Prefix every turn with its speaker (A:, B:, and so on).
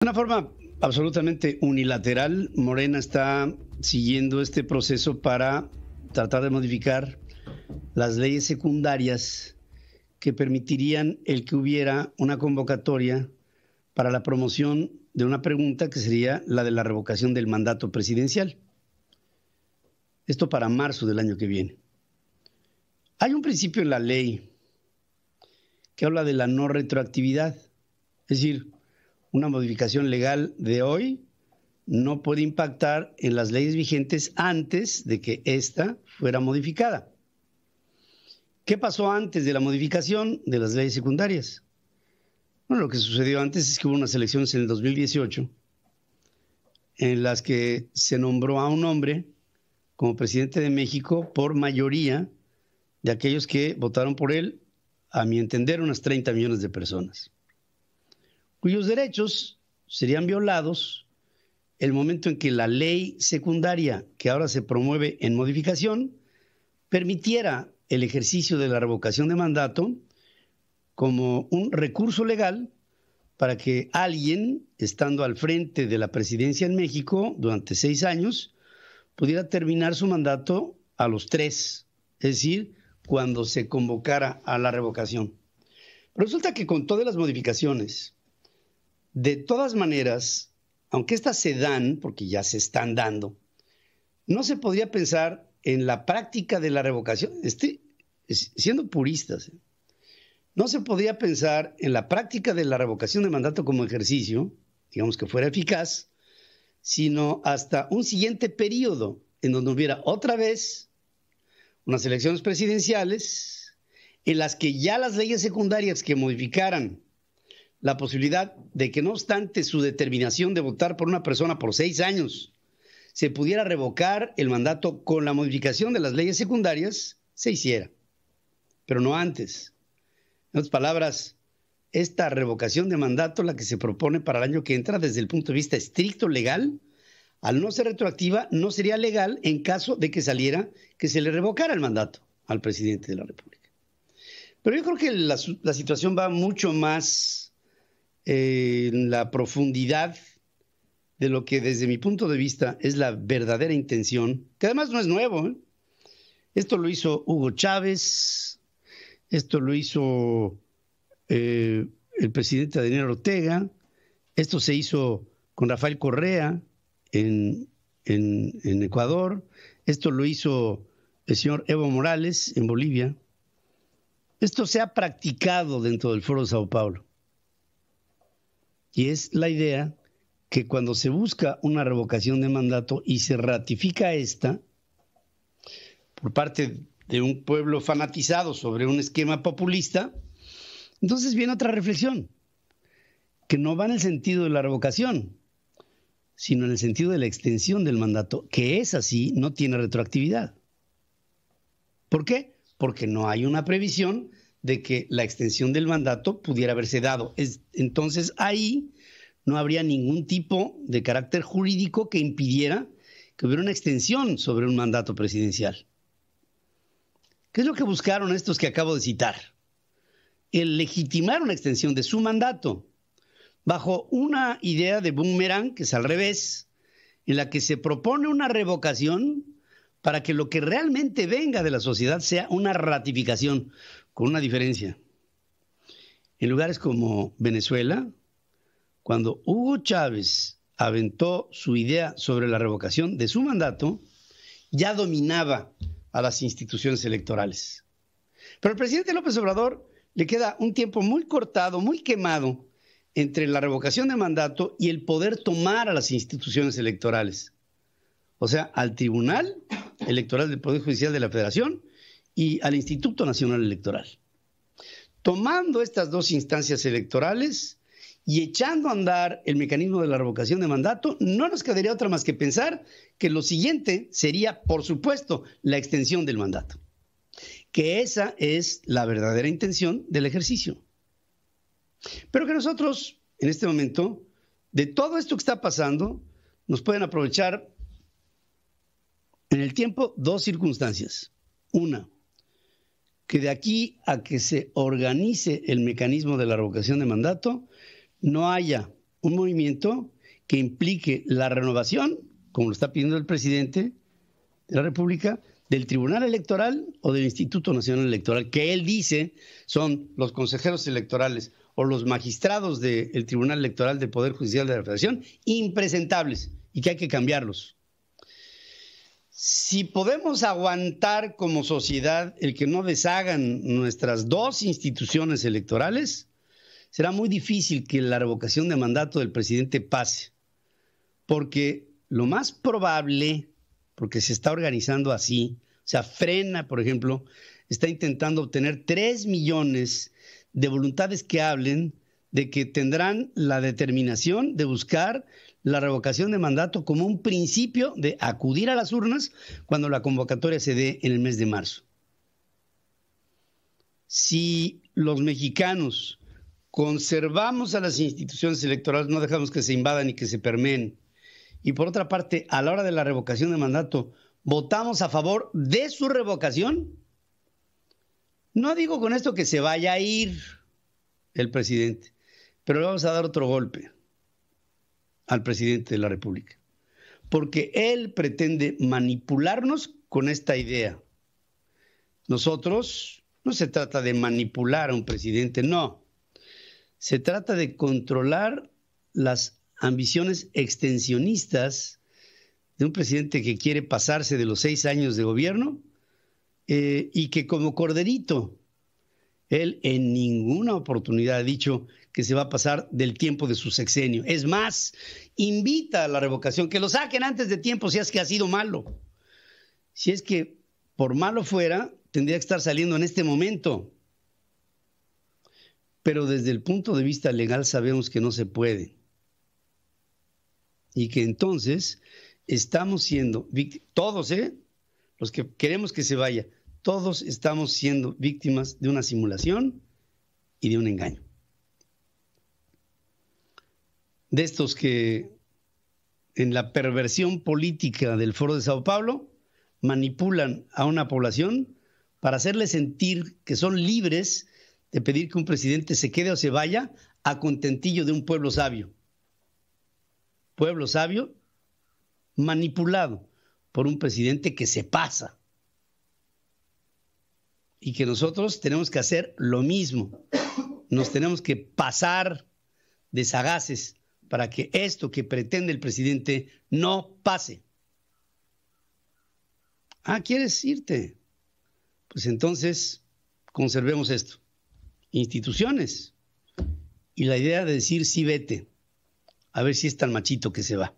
A: De una forma absolutamente unilateral, Morena está siguiendo este proceso para tratar de modificar las leyes secundarias que permitirían el que hubiera una convocatoria para la promoción de una pregunta que sería la de la revocación del mandato presidencial. Esto para marzo del año que viene. Hay un principio en la ley que habla de la no retroactividad, es decir, una modificación legal de hoy no puede impactar en las leyes vigentes antes de que ésta fuera modificada. ¿Qué pasó antes de la modificación de las leyes secundarias? Bueno, lo que sucedió antes es que hubo unas elecciones en el 2018 en las que se nombró a un hombre como presidente de México por mayoría de aquellos que votaron por él, a mi entender, unas 30 millones de personas, cuyos derechos serían violados el momento en que la ley secundaria que ahora se promueve en modificación permitiera el ejercicio de la revocación de mandato como un recurso legal para que alguien, estando al frente de la presidencia en México durante 6 años, pudiera terminar su mandato a los 3, es decir, cuando se convocara a la revocación. Pero resulta que con todas las modificaciones, de todas maneras, aunque estas se dan, porque ya se están dando, no se podría pensar en la práctica de la revocación, siendo puristas, no se podría pensar en la práctica de la revocación de mandato como ejercicio, digamos que fuera eficaz, sino hasta un siguiente periodo en donde hubiera otra vez unas elecciones presidenciales en las que ya las leyes secundarias que modificaran la posibilidad de que, no obstante su determinación de votar por una persona por 6 años, se pudiera revocar el mandato con la modificación de las leyes secundarias, se hiciera, pero no antes. En otras palabras, esta revocación de mandato, la que se propone para el año que entra, desde el punto de vista estricto legal, al no ser retroactiva, no sería legal en caso de que saliera que se le revocara el mandato al presidente de la República. Pero yo creo que la situación va mucho más en la profundidad de lo que desde mi punto de vista es la verdadera intención, que además no es nuevo, ¿eh? Esto lo hizo Hugo Chávez, esto lo hizo el presidente Daniel Ortega, esto se hizo con Rafael Correa en Ecuador, esto lo hizo el señor Evo Morales en Bolivia. Esto se ha practicado dentro del Foro de Sao Paulo. Y es la idea que cuando se busca una revocación de mandato y se ratifica esta por parte de un pueblo fanatizado sobre un esquema populista, entonces viene otra reflexión, que no va en el sentido de la revocación, sino en el sentido de la extensión del mandato, que es así, no tiene retroactividad. ¿Por qué? Porque no hay una previsión de que la extensión del mandato pudiera haberse dado. Entonces ahí no habría ningún tipo de carácter jurídico que impidiera que hubiera una extensión sobre un mandato presidencial. ¿Qué es lo que buscaron estos que acabo de citar? El legitimar una extensión de su mandato bajo una idea de boomerang, que es al revés, en la que se propone una revocación para que lo que realmente venga de la sociedad sea una ratificación, con una diferencia. En lugares como Venezuela, cuando Hugo Chávez aventó su idea sobre la revocación de su mandato, ya dominaba a las instituciones electorales. Pero al presidente López Obrador le queda un tiempo muy cortado, muy quemado, entre la revocación de mandato y el poder tomar a las instituciones electorales. O sea, al Tribunal Electoral del Poder Judicial de la Federación y al Instituto Nacional Electoral. Tomando estas dos instancias electorales y echando a andar el mecanismo de la revocación de mandato, no nos quedaría otra más que pensar que lo siguiente sería, por supuesto, la extensión del mandato. Que esa es la verdadera intención del ejercicio. Pero que nosotros, en este momento, de todo esto que está pasando, nos pueden aprovechar en el tiempo 2 circunstancias. Una, que de aquí a que se organice el mecanismo de la revocación de mandato, no haya un movimiento que implique la renovación, como lo está pidiendo el presidente de la República, del Tribunal Electoral o del Instituto Nacional Electoral, que él dice son los consejeros electorales o los magistrados del Tribunal Electoral del Poder Judicial de la Federación, impresentables y que hay que cambiarlos. Si podemos aguantar como sociedad el que no deshagan nuestras dos instituciones electorales, será muy difícil que la revocación de mandato del presidente pase, porque lo más probable, porque se está organizando así, o sea, Frena, por ejemplo, está intentando obtener 3 millones de voluntades que hablen de que tendrán la determinación de buscar la revocación de mandato como un principio de acudir a las urnas cuando la convocatoria se dé en el mes de marzo. Si los mexicanos conservamos a las instituciones electorales, no dejamos que se invadan y que se permeen, y por otra parte, a la hora de la revocación de mandato, votamos a favor de su revocación, no digo con esto que se vaya a ir el presidente, pero le vamos a dar otro golpe al presidente de la República, porque él pretende manipularnos con esta idea. Nosotros, no se trata de manipular a un presidente, no. Se trata de controlar las ambiciones extensionistas de un presidente que quiere pasarse de los 6 años de gobierno y que como corderito, él en ninguna oportunidad ha dicho que se va a pasar del tiempo de su sexenio. Es más, invita a la revocación, que lo saquen antes de tiempo si es que ha sido malo. Si es que por malo fuera, tendría que estar saliendo en este momento. Pero desde el punto de vista legal sabemos que no se puede. Y que entonces estamos siendo víctimas, todos, los que queremos que se vaya, todos estamos siendo víctimas de una simulación y de un engaño. De estos que en la perversión política del Foro de Sao Paulo manipulan a una población para hacerle sentir que son libres de pedir que un presidente se quede o se vaya a contentillo de un pueblo sabio. Pueblo sabio manipulado por un presidente que se pasa. Y que nosotros tenemos que hacer lo mismo. Nos tenemos que pasar de sagaces para que esto que pretende el presidente no pase. Ah, ¿quieres irte? Pues entonces conservemos esto. Instituciones. Y la idea de decir sí, vete. A ver si es tan machito que se va.